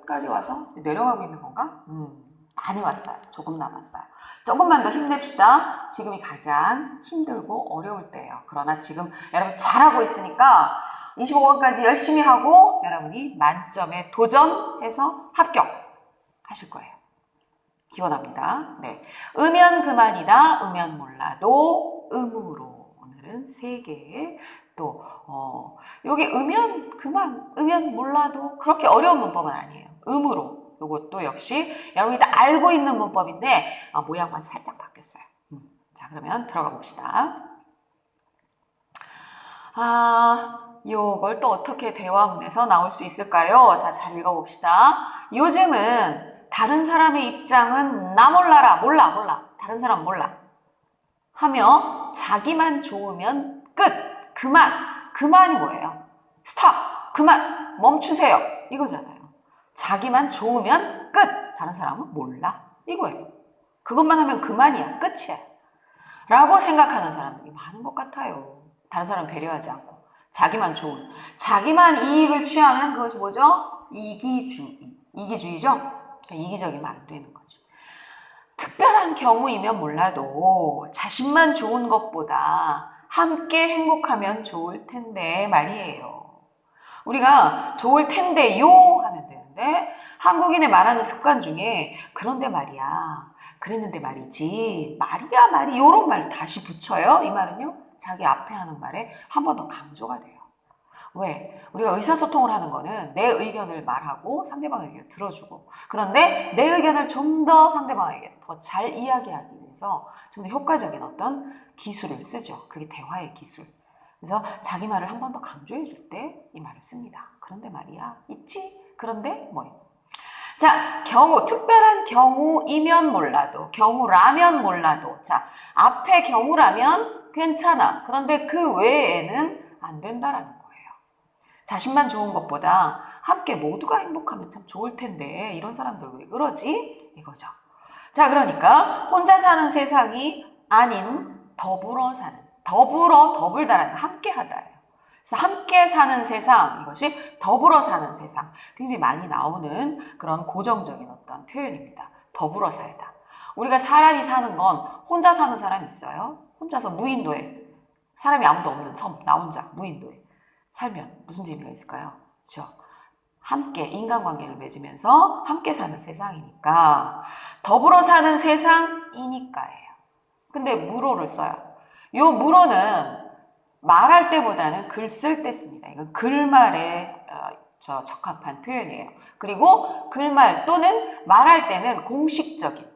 끝까지 와서 내려가고 있는 건가? 많이 왔어요. 조금 남았어요. 조금만 더 힘냅시다. 지금이 가장 힘들고 어려울 때예요. 그러나 지금 여러분 잘하고 있으니까 25번까지 열심히 하고 여러분이 만점에 도전해서 합격하실 거예요. 기원합니다. 네. 음연 그만이다. 음연 몰라도 음으로. 오늘은 3개의 또 여기 음연 그만, 음연 몰라도 그렇게 어려운 문법은 아니에요. 음으로. 이것도 역시 여러분이 다 알고 있는 문법인데 모양만 살짝 바뀌었어요. 자, 그러면 들어가 봅시다. 요걸 또 어떻게 대화문에서 나올 수 있을까요? 자, 잘 읽어봅시다. 요즘은 다른 사람의 입장은 나 몰라라. 몰라. 다른 사람 몰라. 하며 자기만 좋으면 끝. 그만이 뭐예요? 스탑. 그만. 멈추세요. 이거잖아요. 자기만 좋으면 끝. 다른 사람은 몰라. 이거예요. 그것만 하면 그만이야. 끝이야. 라고 생각하는 사람들이 많은 것 같아요. 다른 사람 배려하지 않고. 자기만 좋은. 자기만 이익을 취하는 그것이 뭐죠? 이기주의. 이기주의죠? 그러니까 이기적이면 안 되는 거지. 특별한 경우이면 몰라도 자신만 좋은 것보다 함께 행복하면 좋을 텐데 말이에요. 우리가 좋을 텐데요 하면 되는데 한국인의 말하는 습관 중에 그런데 말이야, 그랬는데 말이지, 말이야 말이 이런 말 다시 붙여요. 이 말은요 자기 앞에 하는 말에 한 번 더 강조가 돼요. 왜? 우리가 의사소통을 하는 거는 내 의견을 말하고 상대방의 의견을 들어주고, 그런데 내 의견을 좀 더 상대방에게 더 잘 이야기하기 위해서 좀 더 효과적인 어떤 기술을 쓰죠. 그게 대화의 기술. 그래서 자기 말을 한 번 더 강조해 줄 때 이 말을 씁니다. 그런데 말이야, 있지? 그런데 뭐예요? 자, 경우, 특별한 경우이면 몰라도, 경우라면 몰라도, 자, 앞에 경우라면 괜찮아. 그런데 그 외에는 안 된다라는 거예요. 자신만 좋은 것보다 함께 모두가 행복하면 참 좋을 텐데 이런 사람들 왜 그러지? 이거죠. 자, 그러니까 혼자 사는 세상이 아닌 더불어 사는, 더불다라는 함께 하다예요. 그래서 함께 사는 세상, 이것이 더불어 사는 세상, 굉장히 많이 나오는 그런 고정적인 어떤 표현입니다. 더불어 살다. 우리가 사람이 사는 건 혼자 사는 사람 있어요. 혼자서 무인도에, 사람이 아무도 없는 섬, 나 혼자 무인도에 살면 무슨 재미가 있을까요? 그렇죠? 함께 인간관계를 맺으면서 함께 사는 세상이니까, 더불어 사는 세상이니까예요. 근데 물어를 써요. 요 물어는 말할 때보다는 글 쓸 때 씁니다. 이건 글말에 적합한 표현이에요. 그리고 글말 또는 말할 때는 공식적인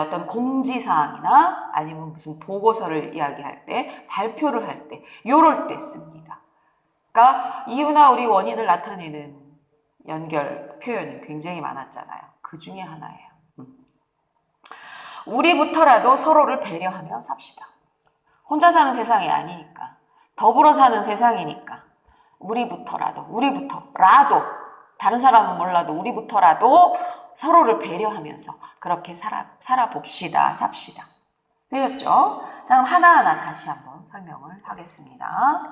어떤 공지사항이나 아니면 무슨 보고서를 이야기할 때, 발표를 할 때, 요럴 때 씁니다. 그러니까 이유나 우리 원인을 나타내는 연결 표현이 굉장히 많았잖아요. 그 중에 하나예요. 우리부터라도 서로를 배려하며 삽시다. 혼자 사는 세상이 아니니까, 더불어 사는 세상이니까 우리부터라도 다른 사람은 몰라도 우리부터라도 서로를 배려하면서 그렇게 살아봅시다. 삽시다. 되셨죠? 자, 그럼 하나하나 다시 한번 설명을 하겠습니다.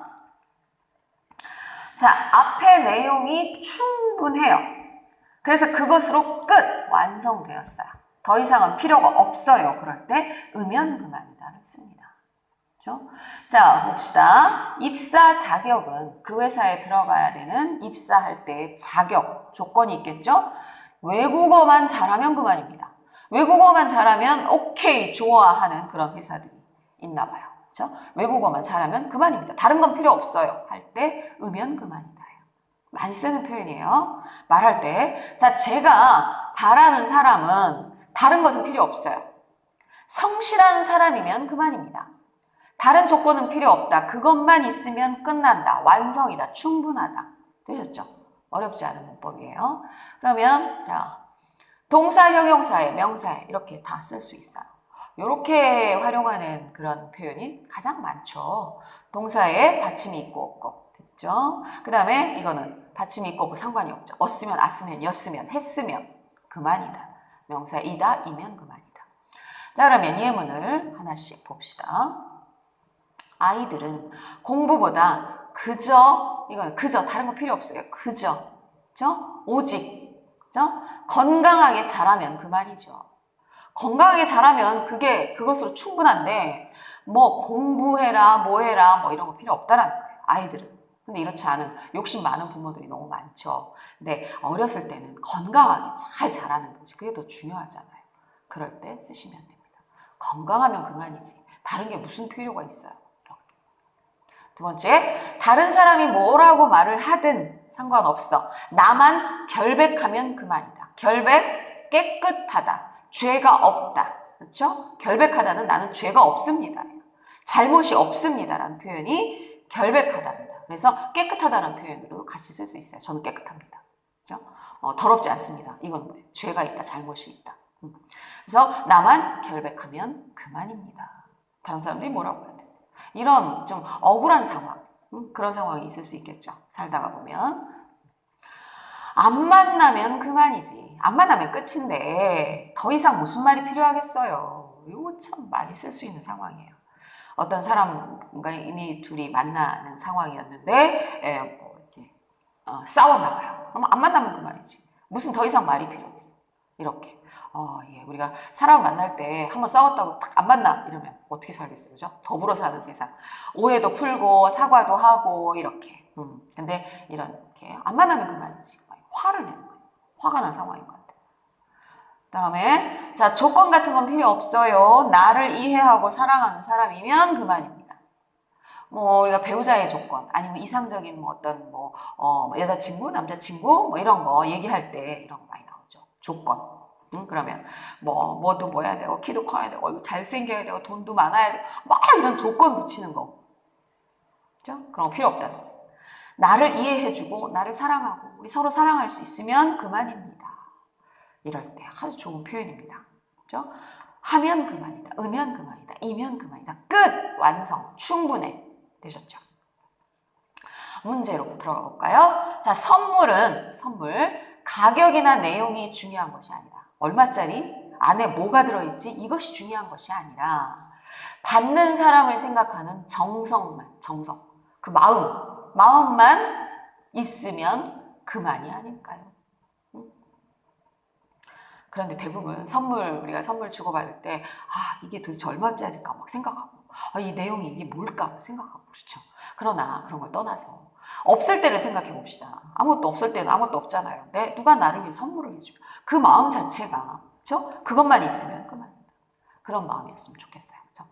자, 앞에 내용이 충분해요. 그래서 그것으로 끝! 완성되었어요. 더 이상은 필요가 없어요. 그럴 때 음연 그만이다를 씁니다. 그렇죠? 자, 봅시다. 입사 자격은 그 회사에 들어가야 되는 입사할 때의 자격, 조건이 있겠죠? 외국어만 잘하면 그만입니다. 외국어만 잘하면 오케이, 좋아하는 그런 회사들이 있나 봐요. 그렇죠? 외국어만 잘하면 그만입니다. 다른 건 필요 없어요. 할 때 음연 그만이다. 많이 쓰는 표현이에요. 말할 때. 자, 제가 바라는 사람은 다른 것은 필요 없어요. 성실한 사람이면 그만입니다. 다른 조건은 필요 없다. 그것만 있으면 끝난다. 완성이다. 충분하다. 되셨죠? 어렵지 않은 문법이에요. 그러면 자, 동사, 형용사에, 명사에 이렇게 다 쓸 수 있어요. 이렇게 활용하는 그런 표현이 가장 많죠. 동사에 받침이 있고 없고. 됐죠? 그 다음에 이거는 받침이 있고 없고 상관이 없죠. 어쓰면, as으면, 였으면, 했으면 그만이다. 명사 이다, 이면 그만이다. 자, 그러면 예문을 하나씩 봅시다. 아이들은 공부보다 그저, 이건 그저, 다른 거 필요 없어요. 그저, 오직 그죠? 건강하게 자라면 그만이죠. 건강하게 자라면 그것으로 충분한데, 뭐 공부해라, 뭐 해라, 뭐 이런 거 필요 없다라는 거예요. 아이들은. 근데 이렇지 않은 욕심 많은 부모들이 너무 많죠. 근데 어렸을 때는 건강하게 잘 자라는 거지. 그게 더 중요하잖아요. 그럴 때 쓰시면 됩니다. 건강하면 그만이지. 다른 게 무슨 필요가 있어요. 이렇게. 두 번째, 다른 사람이 뭐라고 말을 하든 상관없어. 나만 결백하면 그만이다. 결백, 깨끗하다. 죄가 없다. 그렇죠? 결백하다는 나는 죄가 없습니다. 잘못이 없습니다라는 표현이 결백하답니다. 그래서 깨끗하다는 표현으로 같이 쓸 수 있어요. 저는 깨끗합니다. 그렇죠? 더럽지 않습니다. 이건 죄가 있다, 잘못이 있다. 그래서 나만 결백하면 그만입니다. 다른 사람들이 뭐라고 해야 돼? 이런 좀 억울한 상황, 그런 상황이 있을 수 있겠죠. 살다가 보면. 안 만나면 그만이지. 안 만나면 끝인데 더 이상 무슨 말이 필요하겠어요. 이거 참 많이 쓸 수 있는 상황이에요. 어떤 사람과 이미 둘이 만나는 상황이었는데 뭐 이렇게 싸웠나 봐요. 그럼 안 만나면 그만이지. 무슨 더 이상 말이 필요 없어. 이렇게. 예, 우리가 사람 만날 때 한번 싸웠다고 딱 안 만나 이러면 어떻게 살겠어요, 그죠? 더불어 사는 세상. 오해도 풀고 사과도 하고 이렇게. 근데 이렇게 안 만나면 그만이지. 화를 내는 거예요. 화가 난 상황인 것 같아요. 다음에 자, 조건 같은 건 필요 없어요. 나를 이해하고 사랑하는 사람이면 그만입니다. 뭐 우리가 배우자의 조건 아니면 이상적인 뭐 어떤 뭐 여자친구, 남자친구 뭐 이런 거 얘기할 때 이런 거 많이 나오죠. 조건. 그러면 뭐도 뭐 해야 되고 키도 커야 되고 잘생겨야 되고 돈도 많아야 되고 막 이런 조건 붙이는 거. 그죠? 그런 거 필요 없다는 거. 나를 이해해주고 나를 사랑하고 우리 서로 사랑할 수 있으면 그만입니다. 이럴 때 아주 좋은 표현입니다. 그죠? 하면 그만이다. 으면 그만이다. 이면 그만이다. 끝! 완성. 충분해. 되셨죠? 문제로 들어가 볼까요? 자, 선물. 가격이나 내용이 중요한 것이 아니라 얼마짜리? 안에 뭐가 들어있지? 이것이 중요한 것이 아니라 받는 사람을 생각하는 정성. 그 마음만 있으면 그만이 아닐까요? 그런데 대부분 우리가 선물 주고받을 때, 이게 도대체 얼마짜리일까 막 생각하고, 이 내용이 이게 뭘까 생각하고, 그렇죠. 그러나 그런 걸 떠나서, 없을 때를 생각해 봅시다. 아무것도 없을 때는 아무것도 없잖아요. 누가 나를 위해 선물을 해주면, 그 마음 자체가, 그렇죠? 그것만 있으면 그만입니다. 그런 마음이었으면 좋겠어요. 그렇죠?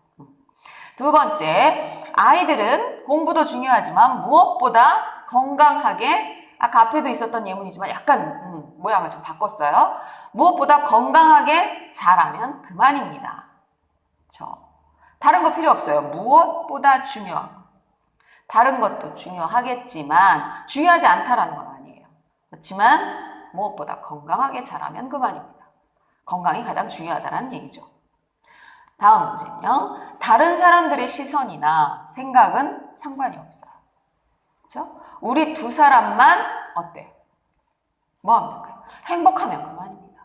두 번째, 아이들은 공부도 중요하지만 무엇보다 건강하게, 아까 앞에도 있었던 예문이지만 약간 모양을 좀 바꿨어요. 무엇보다 건강하게 자라면 그만입니다. 다른 거 필요 없어요. 무엇보다 중요한 거. 다른 것도 중요하겠지만 중요하지 않다라는 건 아니에요. 그렇지만 무엇보다 건강하게 자라면 그만입니다. 건강이 가장 중요하다는 얘기죠. 다음 문제는요. 다른 사람들의 시선이나 생각은 상관이 없어요. 그렇죠? 우리 두 사람만 어때요? 뭐 하면 될까요? 행복하면 그만입니다.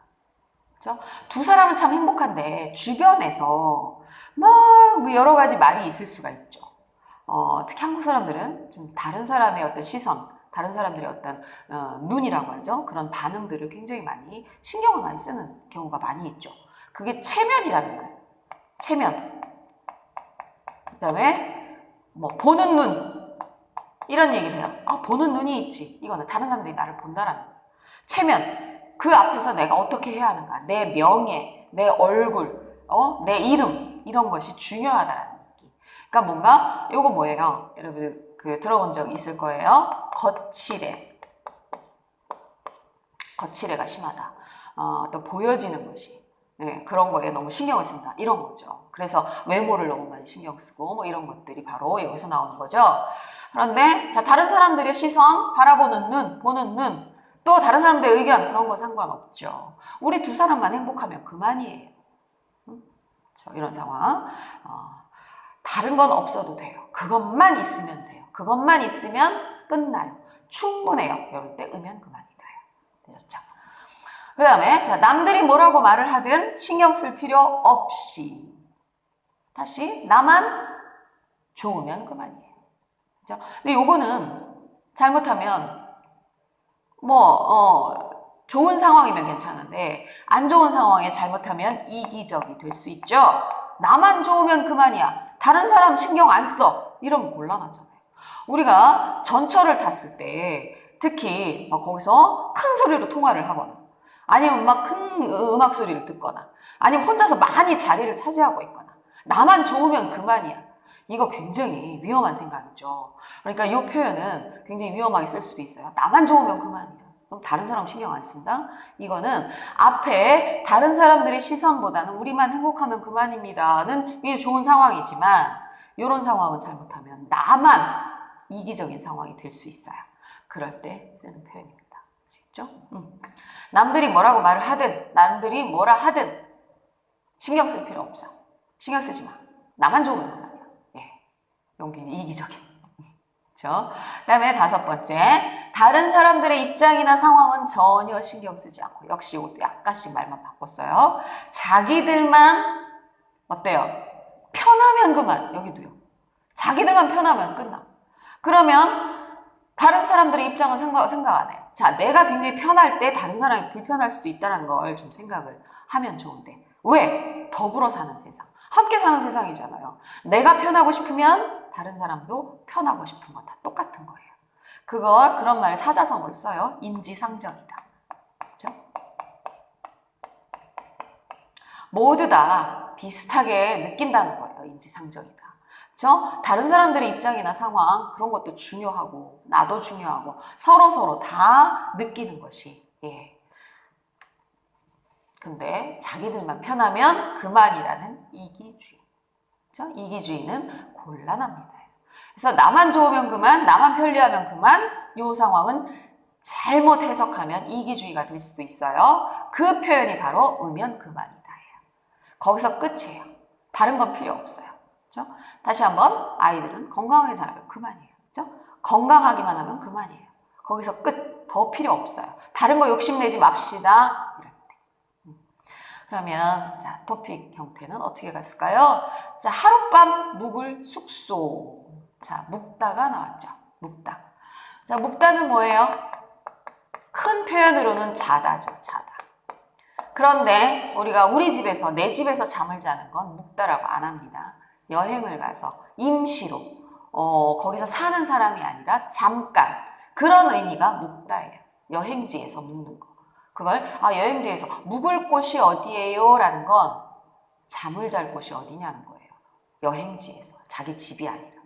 그렇죠? 두 사람은 참 행복한데 주변에서 뭐 여러 가지 말이 있을 수가 있죠. 특히 한국 사람들은 좀 다른 사람의 어떤 시선, 다른 사람들의 어떤 눈이라고 하죠. 그런 반응들을 굉장히 신경을 많이 쓰는 경우가 많이 있죠. 그게 체면이라는 거예요. 체면. 그다음에 뭐 보는 눈. 이런 얘기를 해요. 보는 눈이 있지. 이거는 다른 사람들이 나를 본다라는 거예요. 체면. 그 앞에서 내가 어떻게 해야 하는가. 내 명예, 내 얼굴, 내 이름 이런 것이 중요하다라는 얘기. 그러니까 뭔가 이거 뭐예요? 여러분 들어본 적 있을 거예요. 거칠애가 심하다. 또 보여지는 것이. 네, 그런 거에 너무 신경을 쓴다. 이런 거죠. 그래서 외모를 너무 많이 신경 쓰고 뭐 이런 것들이 바로 여기서 나오는 거죠. 그런데 자, 다른 사람들의 시선, 바라보는 눈, 보는 눈, 또 다른 사람들의 의견 그런 거 상관없죠. 우리 두 사람만 행복하면 그만이에요. 이런 상황. 다른 건 없어도 돼요. 그것만 있으면 돼요. 그것만 있으면 끝나요. 충분해요. 이럴 때 으면 그만이다. 되셨죠? 그 다음에 자, 남들이 뭐라고 말을 하든 신경 쓸 필요 없이 다시 나만 좋으면 그만이에요. 그죠? 근데 요거는 잘못하면 좋은 상황이면 괜찮은데 안 좋은 상황에 잘못하면 이기적이 될 수 있죠. 나만 좋으면 그만이야. 다른 사람 신경 안 써. 이러면 곤란하잖아요. 우리가 전철을 탔을 때 특히 막 거기서 큰 소리로 통화를 하거나 아니면 막 큰 음악 소리를 듣거나 아니면 혼자서 많이 자리를 차지하고 있거나 나만 좋으면 그만이야. 이거 굉장히 위험한 생각이죠. 그러니까 이 표현은 굉장히 위험하게 쓸 수도 있어요. 나만 좋으면 그만이야. 그럼 다른 사람 신경 안 쓴다? 이거는 앞에 다른 사람들의 시선보다는 우리만 행복하면 그만입니다는 이게 좋은 상황이지만 이런 상황은 잘못하면 나만 이기적인 상황이 될 수 있어요. 그럴 때 쓰는 표현입니다. 아시겠죠? 남들이 뭐라고 말을 하든 남들이 뭐라 하든 신경 쓸 필요 없어. 신경 쓰지 마. 나만 좋으면 그만이야. 예. 이건 굉장히 이기적인. 그렇죠? 그다음에 5번째, 다른 사람들의 입장이나 상황은 전혀 신경 쓰지 않고 역시 이것도 약간씩 말만 바꿨어요. 자기들만 어때요? 편하면 그만. 여기도요. 자기들만 편하면 끝나. 그러면 다른 사람들의 입장은 생각 안 해요. 자, 내가 굉장히 편할 때 다른 사람이 불편할 수도 있다는 걸 좀 생각을 하면 좋은데 왜? 더불어 사는 세상. 함께 사는 세상이잖아요. 내가 편하고 싶으면 다른 사람도 편하고 싶은 건 다 똑같은 거예요. 그런 말을 사자성어를 써요. 인지상정이다. 그렇죠? 모두 다 비슷하게 느낀다는 거예요. 인지상정이다. 그렇죠? 다른 사람들의 입장이나 상황 그런 것도 중요하고 나도 중요하고 서로 다 느끼는 것이 근데 자기들만 편하면 그만이라는 이기주의. 그렇죠? 이기주의는 곤란합니다. 그래서 나만 좋으면 그만, 나만 편리하면 그만 이 상황은 잘못 해석하면 이기주의가 될 수도 있어요. 그 표현이 바로 으면 그만이다. 거기서 끝이에요. 다른 건 필요 없어요. 그렇죠? 다시 한번 아이들은 건강하게 자라면 그만이에요. 그렇죠? 건강하기만 하면 그만이에요. 거기서 끝. 더 필요 없어요. 다른 거 욕심내지 맙시다. 그러면 자 토픽 형태는 어떻게 갔을까요? 자 하룻밤 묵을 숙소. 자 묵다가 나왔죠. 묵다. 자 묵다는 뭐예요? 큰 표현으로는 자다죠. 자다. 그런데 우리가 우리 집에서 내 집에서 잠을 자는 건 묵다라고 안 합니다. 여행을 가서 임시로 거기서 사는 사람이 아니라 잠깐 그런 의미가 묵다예요. 여행지에서 묵는 거. 그걸 여행지에서 묵을 곳이 어디예요? 라는 건 잠을 잘 곳이 어디냐는 거예요. 여행지에서. 자기 집이 아니라.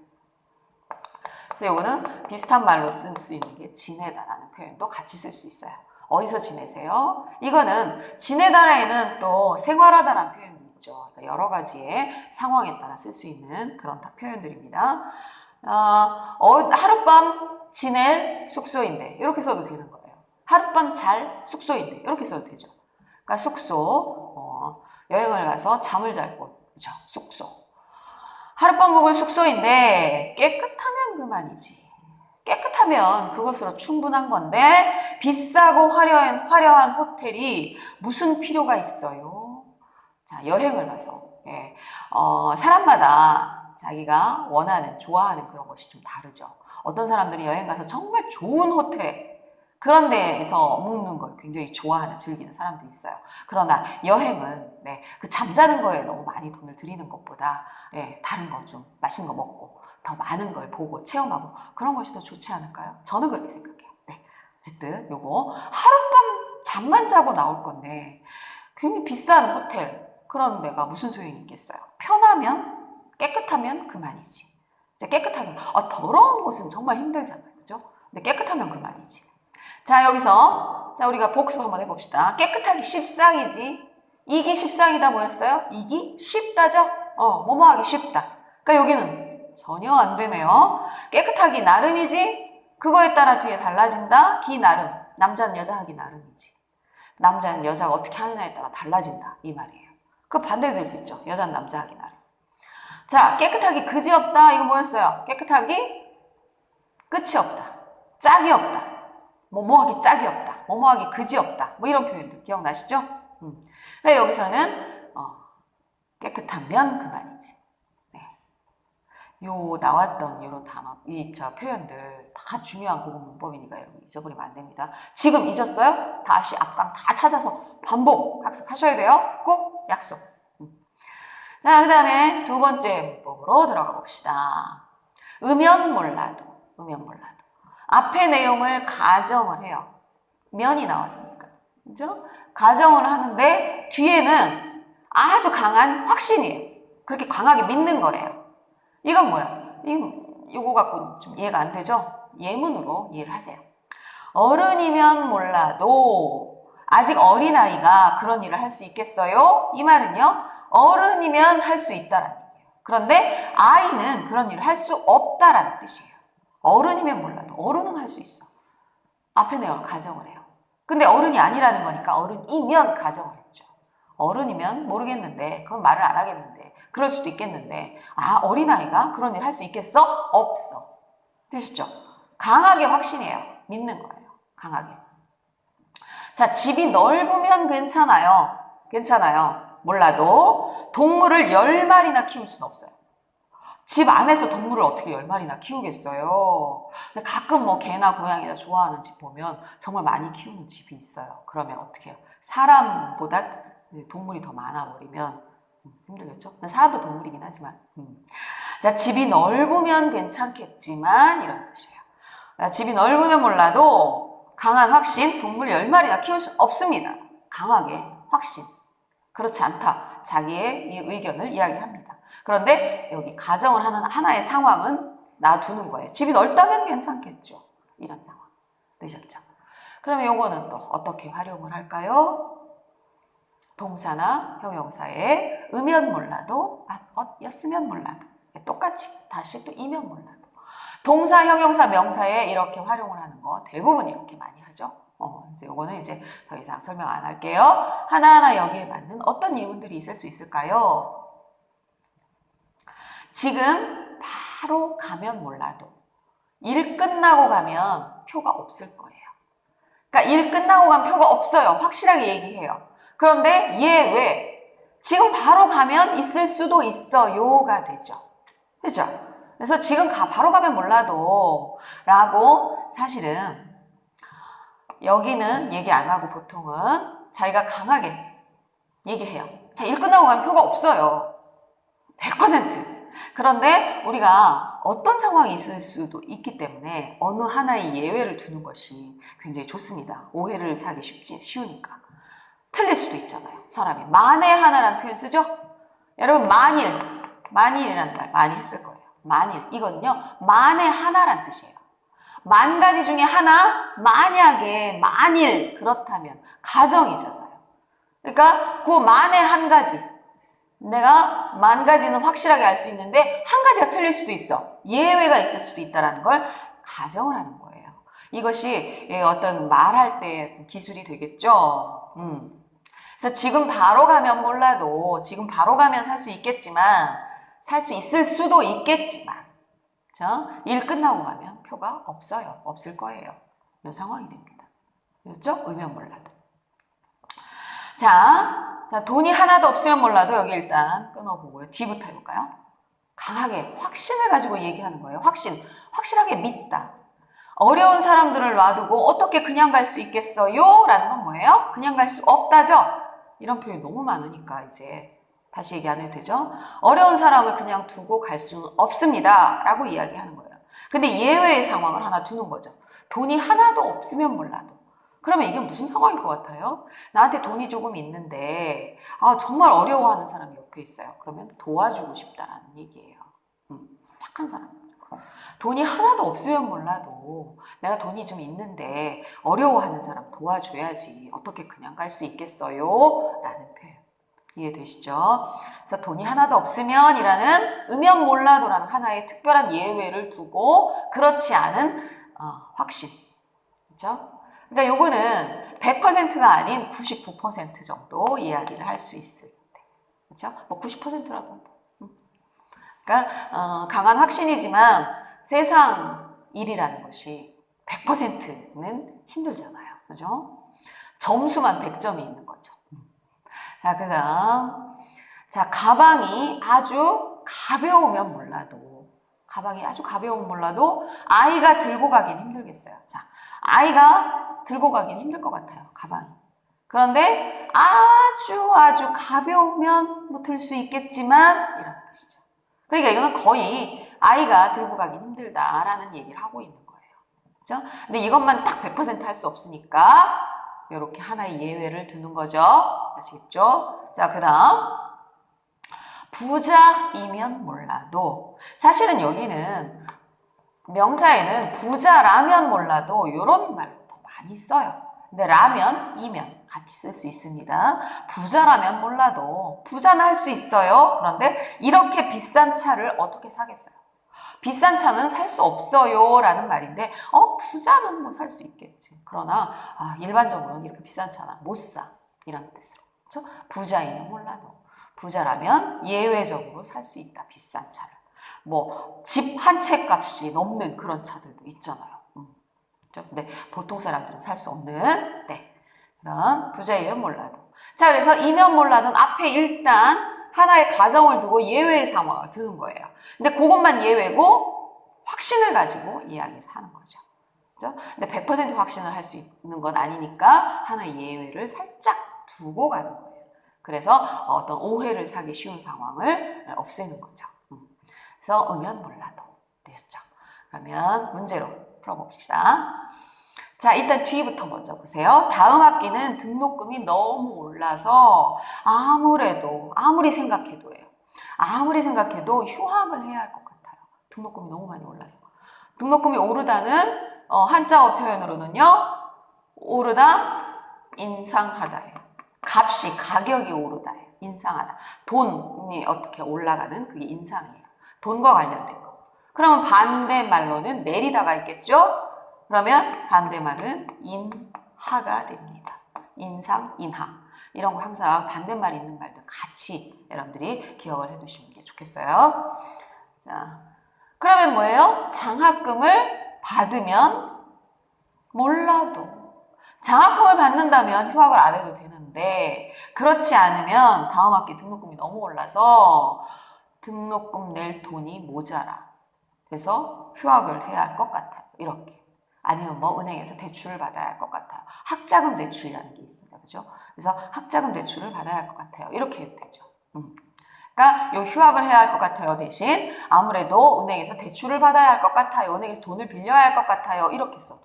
그래서 이거는 비슷한 말로 쓸 수 있는 게 지내다라는 표현도 같이 쓸 수 있어요. 어디서 지내세요? 이거는 지내다라에는 또 생활하다라는 표현이 있죠. 그러니까 여러 가지의 상황에 따라 쓸 수 있는 그런 표현들입니다. 하룻밤 지낼 숙소인데 이렇게 써도 되는 거예요. 하룻밤 잘 숙소인데 이렇게 써도 되죠. 그러니까 숙소, 여행을 가서 잠을 잘 곳, 그죠? 숙소. 하룻밤 묵을 숙소인데 깨끗하면 그만이지. 깨끗하면 그것으로 충분한 건데 비싸고 화려한 호텔이 무슨 필요가 있어요? 자, 여행을 가서 사람마다 자기가 원하는, 좋아하는 그런 것이 좀 다르죠. 어떤 사람들이 여행 가서 정말 좋은 호텔 그런 데에서 묵는 걸 굉장히 좋아하는, 즐기는 사람도 있어요. 그러나 여행은 그 잠자는 거에 너무 많이 돈을 들이는 것보다 다른 거 좀 맛있는 거 먹고 더 많은 걸 보고 체험하고 그런 것이 더 좋지 않을까요? 저는 그렇게 생각해요. 어쨌든 요거 하룻밤 잠만 자고 나올 건데 굉장히 비싼 호텔 그런 데가 무슨 소용이 있겠어요? 편하면 깨끗하면 그만이지. 깨끗하면 더러운 곳은 정말 힘들잖아요. 그죠? 근데 깨끗하면 그만이지. 자, 여기서 우리가 복습 한번 해봅시다. 깨끗하기 십상이지. 이기 십상이다 뭐였어요? 이기 쉽다죠? 뭐뭐 하기 쉽다. 그러니까 여기는 전혀 안 되네요. 깨끗하기 나름이지. 그거에 따라 뒤에 달라진다. 기 나름. 남자는 여자 하기 나름이지. 남자는 여자가 어떻게 하느냐에 따라 달라진다. 이 말이에요. 그 반대로 될 수 있죠. 여자는 남자 하기 나름. 자, 깨끗하기 그지없다. 이거 뭐였어요? 깨끗하기 끝이 없다. 짝이 없다. 뭐뭐하기 짝이 없다. 뭐뭐하기 그지없다. 뭐 이런 표현들 기억나시죠? 그래서 여기서는 깨끗하면 그만이지. 요 나왔던 이런 단어, 표현들 다 중요한 국어 문법이니까 여러분 잊어버리면 안 됩니다. 지금 잊었어요? 다시 앞강 다 찾아서 반복 학습하셔야 돼요. 꼭 약속. 자, 그 다음에 두 번째 문법으로 들어가 봅시다. 으면 몰라도. 앞에 내용을 가정을 해요. 면이 나왔으니까. 그죠? 가정을 하는데 뒤에는 아주 강한 확신이에요. 그렇게 강하게 믿는 거예요. 이건 뭐야? 이거 갖고 좀 이해가 안 되죠? 예문으로 이해를 하세요. 어른이면 몰라도 아직 어린아이가 그런 일을 할 수 있겠어요? 이 말은요, 어른이면 할 수 있다라는 얘기예요. 그런데 아이는 그런 일을 할 수 없다라는 뜻이에요. 어른이면 몰라도 어른은 할 수 있어. 앞에 내용을 가정을 해요. 근데 어른이 아니라는 거니까 어른이면 가정을 했죠. 어른이면 모르겠는데, 그건 말을 안 하겠는데, 그럴 수도 있겠는데, 아, 어린아이가 그런 일 할 수 있겠어? 없어. 되시죠? 강하게 확신해요. 믿는 거예요. 강하게. 자, 집이 넓으면 괜찮아요. 몰라도 동물을 10마리나 키울 수는 없어요. 집 안에서 동물을 어떻게 10마리나 키우겠어요? 근데 가끔 뭐 개나 고양이나 좋아하는 집 보면 정말 많이 키우는 집이 있어요. 그러면 어떻게 해요? 사람보다 동물이 더 많아버리면 힘들겠죠? 사람도 동물이긴 하지만. 자, 집이 넓으면 괜찮겠지만 이런 뜻이에요. 자, 집이 넓으면 몰라도 강한 확신, 동물 10마리나 키울 수 없습니다. 강하게 확신. 그렇지 않다. 자기의 이 의견을 이야기합니다. 그런데 여기 가정을 하는 하나의 상황은 놔두는 거예요. 집이 넓다면 괜찮겠죠. 이런 상황. 되셨죠? 그러면 요거는 또 어떻게 활용을 할까요? 동사나 형용사에 으면 몰라도, 였으면 몰라도. 똑같이 다시 또 이면 몰라도. 동사, 형용사, 명사에 이렇게 활용을 하는 거 대부분 이렇게 많이 하죠. 이제 요거는 이제 더 이상 설명 안 할게요. 하나하나 여기에 맞는 어떤 예문들이 있을 수 있을까요? 지금 바로 가면 몰라도 일 끝나고 가면 표가 없을 거예요. 그러니까 일 끝나고 가면 표가 없어요. 확실하게 얘기해요. 그런데 얘 왜? 지금 바로 가면 있을 수도 있어요가 되죠. 그죠? 그래서 지금 바로 가면 몰라도 라고 사실은 여기는 얘기 안 하고 보통은 자기가 강하게 얘기해요. 자, 일 끝나고 가면 표가 없어요. 100%. 그런데 우리가 어떤 상황이 있을 수도 있기 때문에 어느 하나의 예외를 두는 것이 굉장히 좋습니다. 오해를 사기 쉬우니까. 틀릴 수도 있잖아요. 사람이. 만에 하나라는 표현 쓰죠? 여러분 만일이라는 말 많이 했을 거예요. 만일. 이건요. 만에 하나란 뜻이에요. 만 가지 중에 하나, 만약에, 만일, 그렇다면, 가정이잖아요. 그러니까, 그 만에 한 가지. 내가 만 가지는 확실하게 알 수 있는데, 한 가지가 틀릴 수도 있어. 예외가 있을 수도 있다는 걸 가정을 하는 거예요. 이것이 어떤 말할 때 기술이 되겠죠. 그래서 지금 바로 가면 몰라도, 지금 바로 가면 살 수 있겠지만, 살 수 있을 수도 있겠지만, 일 끝나고 가면 표가 없어요. 없을 거예요. 이 상황이 됩니다. 그렇죠? 의면 몰라도. 자, 돈이 하나도 없으면 몰라도 여기 일단 끊어보고요. 뒤부터 해볼까요? 강하게 확신을 가지고 얘기하는 거예요. 확실하게 믿다. 어려운 사람들을 놔두고 어떻게 그냥 갈 수 있겠어요? 라는 건 뭐예요? 그냥 갈 수 없다죠? 이런 표현이 너무 많으니까 이제 다시 얘기 안 해도 되죠? 어려운 사람을 그냥 두고 갈 수는 없습니다. 라고 이야기하는 거예요. 근데 예외의 상황을 하나 두는 거죠. 돈이 하나도 없으면 몰라도. 그러면 이게 무슨 상황일 것 같아요? 나한테 돈이 조금 있는데 정말 어려워하는 사람이 옆에 있어요. 그러면 도와주고 싶다라는 얘기예요. 착한 사람. 돈이 하나도 없으면 몰라도 내가 돈이 좀 있는데 어려워하는 사람 도와줘야지. 어떻게 그냥 갈 수 있겠어요? 라는 표현. 이해되시죠? 그래서 돈이 하나도 없으면 이라는 으면 몰라도라는 하나의 특별한 예외를 두고 그렇지 않은 확신. 그렇죠? 그러니까 요거는 100%가 아닌 99% 정도 이야기를 할 수 있을 때. 그렇죠? 뭐 90%라고 한다. 그러니까 강한 확신이지만 세상 일이라는 것이 100%는 힘들잖아요. 그죠? 점수만 100점이 있는 거죠. 자, 그다음. 자, 가방이 아주 가벼우면 몰라도 가방이 아주 가벼우면 몰라도 아이가 들고 가긴 힘들겠어요. 자, 아이가 들고 가긴 힘들 것 같아요. 가방이. 그런데 아주 가벼우면 뭐 들 수 있겠지만 이런 뜻이죠. 그러니까 이거는 거의 아이가 들고 가기 힘들다라는 얘기를 하고 있는 거예요. 그렇죠? 근데 이것만 딱 100% 할 수 없으니까 이렇게 하나의 예외를 두는 거죠. 아시겠죠? 자, 그 다음 부자이면 몰라도 사실은 여기는 명사에는 부자라면 몰라도 이런 말 더 많이 써요. 근데 라면, 이면 같이 쓸 수 있습니다. 부자라면 몰라도 부자는 할 수 있어요. 그런데 이렇게 비싼 차를 어떻게 사겠어요? 비싼 차는 살 수 없어요 라는 말인데 부자는 뭐 살 수 있겠지. 그러나 일반적으로는 이렇게 비싼 차는 못 사. 이런 뜻으로. 그렇죠? 부자이면 몰라도 부자라면 예외적으로 살 수 있다. 비싼 차를. 뭐 집 한 채 값이 넘는 그런 차들도 있잖아요. 근데 보통 사람들은 살 수 없는 그런 부자이면 몰라도. 자, 그래서 이면 몰라도는 앞에 일단 하나의 가정을 두고 예외의 상황을 드는 거예요. 근데 그것만 예외고 확신을 가지고 이야기를 하는 거죠. 그렇죠? 근데 100% 확신을 할 수 있는 건 아니니까 하나의 예외를 살짝 두고 가는 거예요. 그래서 어떤 오해를 사기 쉬운 상황을 없애는 거죠. 그래서 으면 몰라도 되셨죠? 그러면 문제로 풀어봅시다. 자, 일단 뒤부터 먼저 보세요. 다음 학기는 등록금이 너무 올라서 아무리 생각해도예요. 아무리 생각해도 휴학을 해야 할 것 같아요. 등록금이 너무 많이 올라서. 등록금이 오르다는 한자어 표현으로는요. 오르다, 인상하다예요. 가격이 오르다예요. 인상하다. 돈이 어떻게 올라가는 그게 인상이에요. 돈과 관련된 거. 그러면 반대말로는 내리다가 있겠죠? 그러면 반대말은 인하가 됩니다. 인상, 인하. 이런 거 항상 반대말 있는 말들 같이 여러분들이 기억을 해두시는 게 좋겠어요. 자, 그러면 뭐예요? 장학금을 받으면 몰라도. 장학금을 받는다면 휴학을 안 해도 되는데 그렇지 않으면 다음 학기 등록금이 너무 올라서 등록금 낼 돈이 모자라. 그래서 휴학을 해야 할 것 같아요. 이렇게. 아니면 뭐 은행에서 대출을 받아야 할 것 같아요. 학자금 대출이라는 게 있습니다. 그죠? 그래서 학자금 대출을 받아야 할 것 같아요. 이렇게 해도 되죠. 그러니까 요 휴학을 해야 할 것 같아요. 대신 아무래도 은행에서 대출을 받아야 할 것 같아요. 은행에서 돈을 빌려야 할 것 같아요. 이렇게 써도.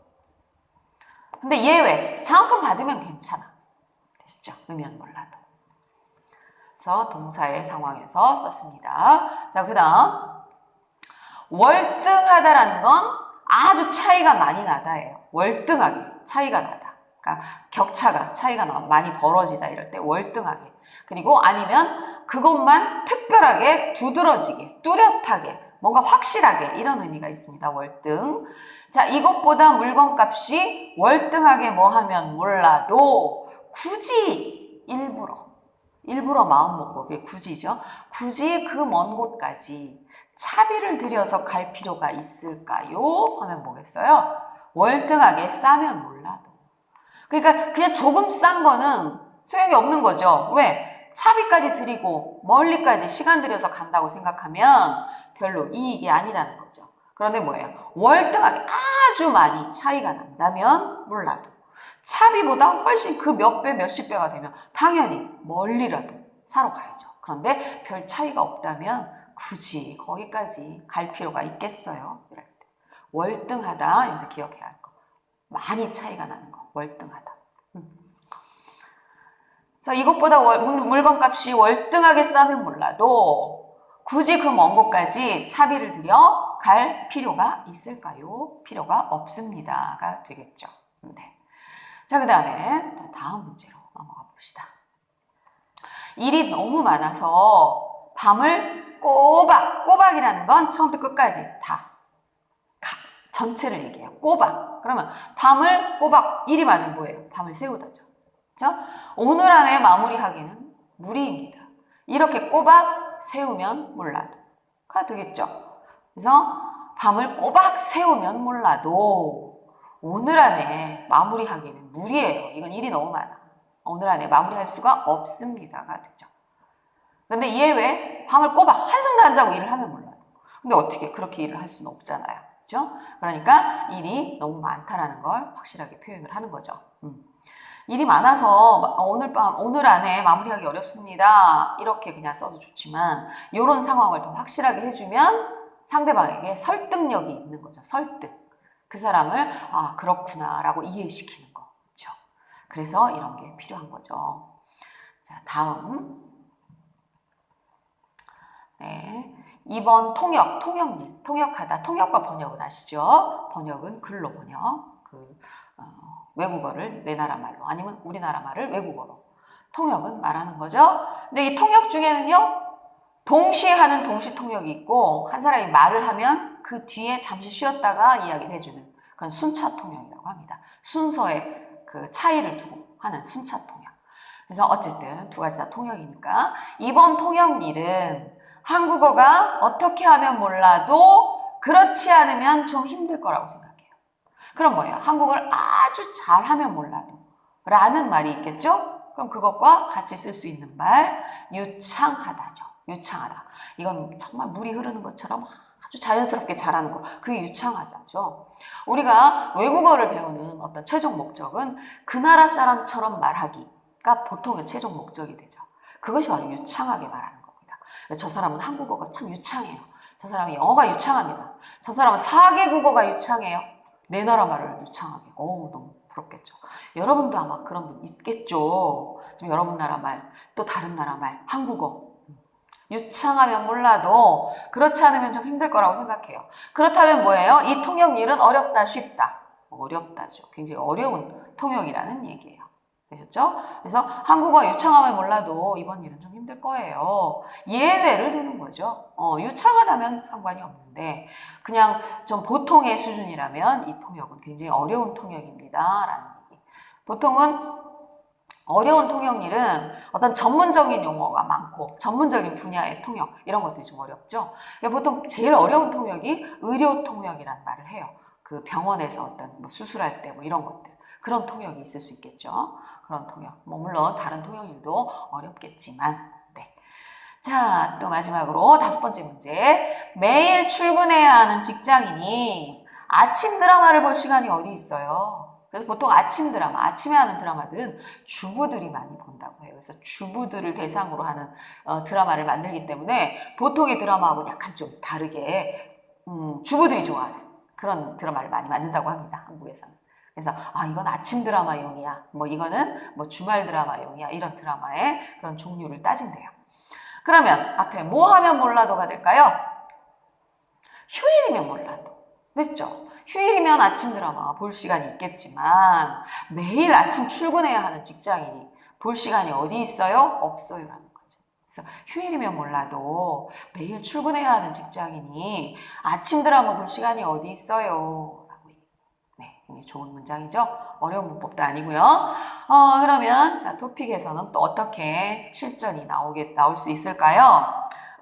근데 예외. 장학금 받으면 괜찮아. 되시죠? 으면 몰라도. 그래서 동사의 상황에서 썼습니다. 자, 그 다음 월등하다라는 건 아주 차이가 많이 나다예요. 월등하게 차이가 나다. 그러니까 격차가 차이가 많이 벌어지다 이럴 때 월등하게. 그리고 아니면 그것만 특별하게 두드러지게 뚜렷하게 뭔가 확실하게 이런 의미가 있습니다. 월등. 자, 이것보다 물건값이 월등하게 뭐 하면 몰라도 굳이 일부러 마음 먹고 그게 굳이죠. 굳이 그 먼 곳까지 차비를 들여서 갈 필요가 있을까요? 하면 뭐겠어요? 월등하게 싸면 몰라도. 그러니까 그냥 조금 싼 거는 소용이 없는 거죠. 왜? 차비까지 들이고 멀리까지 시간 들여서 간다고 생각하면 별로 이익이 아니라는 거죠. 그런데 뭐예요? 월등하게 아주 많이 차이가 난다면 몰라도. 차비보다 훨씬 그 몇 배, 몇십 배가 되면 당연히 멀리라도 사러 가야죠. 그런데 별 차이가 없다면 굳이 거기까지 갈 필요가 있겠어요? 이럴 때. 월등하다, 여기서 기억해야 할 거. 많이 차이가 나는 거. 월등하다. 그래서 이것보다 물건값이 월등하게 싸면 몰라도 굳이 그 먼 곳까지 차비를 들여 갈 필요가 있을까요? 필요가 없습니다가 되겠죠. 네. 자, 그 다음에 다음 문제로 넘어가 봅시다. 일이 너무 많아서 밤을 꼬박이라는 건 처음부터 끝까지 다 전체를 얘기해요. 꼬박. 그러면 밤을 꼬박, 일이 많으면 뭐예요? 밤을 새우다죠. 그렇죠? 오늘 안에 마무리하기는 무리입니다. 이렇게 꼬박 세우면 몰라도가 되겠죠. 그래서 밤을 꼬박 세우면 몰라도 오늘 안에 마무리하기는 무리예요. 이건 일이 너무 많아. 오늘 안에 마무리할 수가 없습니다가 되죠. 그런데 이에 왜 밤을 꼬박 한숨도 안 자고 일을 하면 몰라도. 근데 어떻게 그렇게 일을 할 수는 없잖아요. 그죠? 그러니까 일이 너무 많다라는 걸 확실하게 표현을 하는 거죠. 일이 많아서 오늘 안에 마무리하기 어렵습니다. 이렇게 그냥 써도 좋지만 이런 상황을 더 확실하게 해주면 상대방에게 설득력이 있는 거죠. 설득. 그 사람을 아 그렇구나 라고 이해시키는 거죠. 그래서 이런 게 필요한 거죠. 자, 다음. 네. 2번 통역일. 통역하다. 통역과 번역은 아시죠? 번역은 글로 번역. 외국어를 내 나라 말로 아니면 우리나라 말을 외국어로. 통역은 말하는 거죠. 근데 이 통역 중에는요. 동시에 하는 동시 통역이 있고 한 사람이 말을 하면 그 뒤에 잠시 쉬었다가 이야기를 해주는 그건 순차 통역이라고 합니다. 순서의 그 차이를 두고 하는 순차 통역. 그래서 어쨌든 두 가지 다 통역이니까 이번 통역일은 한국어가 어떻게 하면 몰라도 그렇지 않으면 좀 힘들 거라고 생각해요. 그럼 뭐예요? 한국어를 아주 잘하면 몰라도 라는 말이 있겠죠? 그럼 그것과 같이 쓸 수 있는 말 유창하다죠. 유창하다. 이건 정말 물이 흐르는 것처럼 아주 자연스럽게 잘하는 거. 그게 유창하다죠. 우리가 외국어를 배우는 어떤 최종 목적은 그 나라 사람처럼 말하기가 보통의 최종 목적이 되죠. 그것이 바로 유창하게 말하는 겁니다. 저 사람은 한국어가 참 유창해요. 저 사람은 영어가 유창합니다. 저 사람은 4개국어가 유창해요. 내 나라 말을 유창하게. 어우, 너무 부럽겠죠. 여러분도 아마 그런 분 있겠죠. 지금 여러분 나라 말, 또 다른 나라 말, 한국어. 유창하면 몰라도 그렇지 않으면 좀 힘들 거라고 생각해요. 그렇다면 뭐예요? 이 통역일은 어렵다, 쉽다. 어렵다죠. 굉장히 어려운 통역이라는 얘기예요. 되셨죠? 그래서 한국어 유창하면 몰라도 이번 일은 좀 힘들 거예요. 예외를 두는 거죠. 유창하다면 상관이 없는데 그냥 좀 보통의 수준이라면 이 통역은 굉장히 어려운 통역입니다. 라는 얘기. 보통은 어려운 통역일은 어떤 전문적인 용어가 많고 전문적인 분야의 통역 이런 것들이 좀 어렵죠. 보통 제일 어려운 통역이 의료 통역이라는 말을 해요. 그 병원에서 어떤 뭐 수술할 때 뭐 이런 것들 그런 통역이 있을 수 있겠죠. 그런 통역. 뭐 물론 다른 통역일도 어렵겠지만 네. 자, 또 마지막으로 5번째 문제. 매일 출근해야 하는 직장인이 아침 드라마를 볼 시간이 어디 있어요? 그래서 보통 아침 드라마, 아침에 하는 드라마들은 주부들이 많이 본다고 해요. 그래서 주부들을 대상으로 하는 드라마를 만들기 때문에 보통의 드라마하고 약간 좀 다르게 주부들이 좋아하는 그런 드라마를 많이 만든다고 합니다. 한국에서는. 그래서 이건 아침 드라마용이야. 뭐 이거는 뭐 주말 드라마용이야. 이런 드라마의 그런 종류를 따진대요. 그러면 앞에 뭐 하면 몰라도가 될까요? 휴일이면 몰라도. 됐죠? 휴일이면 아침 드라마 볼 시간이 있겠지만 매일 아침 출근해야 하는 직장인이 볼 시간이 어디 있어요? 없어요 라는 거죠. 그래서 휴일이면 몰라도 매일 출근해야 하는 직장인이 아침 드라마 볼 시간이 어디 있어요? 네, 굉장히 좋은 문장이죠. 어려운 문법도 아니고요. 그러면 자 토픽에서는 또 어떻게 실전이 나올 수 있을까요?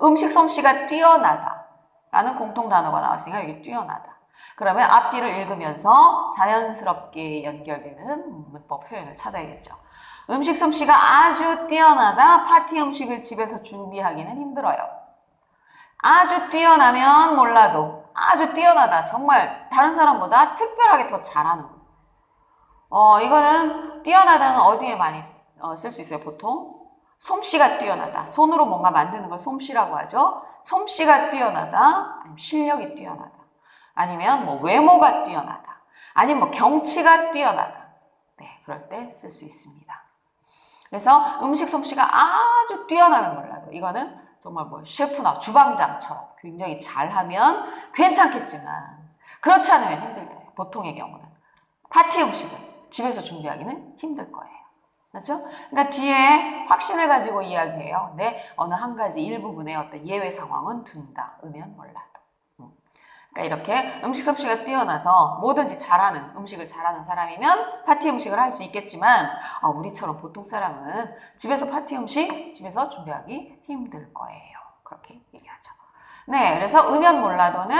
음식 솜씨가 뛰어나다 라는 공통 단어가 나왔으니까 여기 뛰어나다. 그러면 앞뒤를 읽으면서 자연스럽게 연결되는 문법 표현을 찾아야겠죠. 음식 솜씨가 아주 뛰어나다. 파티 음식을 집에서 준비하기는 힘들어요. 아주 뛰어나면 몰라도 아주 뛰어나다. 정말 다른 사람보다 특별하게 더 잘하는 거. 이거는 뛰어나다는 어디에 많이 쓸 수 있어요, 보통? 솜씨가 뛰어나다. 손으로 뭔가 만드는 걸 솜씨라고 하죠. 솜씨가 뛰어나다. 아니면 실력이 뛰어나다. 아니면 뭐 외모가 뛰어나다. 아니면 뭐 경치가 뛰어나다. 네, 그럴 때 쓸 수 있습니다. 그래서 음식 솜씨가 아주 뛰어나면 몰라도 이거는 정말 뭐 셰프나 주방장처럼 굉장히 잘하면 괜찮겠지만 그렇지 않으면 힘들다. 보통의 경우는 파티 음식을 집에서 준비하기는 힘들 거예요. 그렇죠? 그러니까 뒤에 확신을 가지고 이야기해요. 네, 어느 한 가지 일부분의 어떤 예외 상황은 둔다. 으면 몰라도. 그러니까 이렇게 음식 솜씨가 뛰어나서 뭐든지 잘하는 음식을 잘하는 사람이면 파티 음식을 할 수 있겠지만 우리처럼 보통 사람은 집에서 파티 음식 집에서 준비하기 힘들 거예요. 그렇게 얘기하죠. 네, 그래서 으면 몰라도는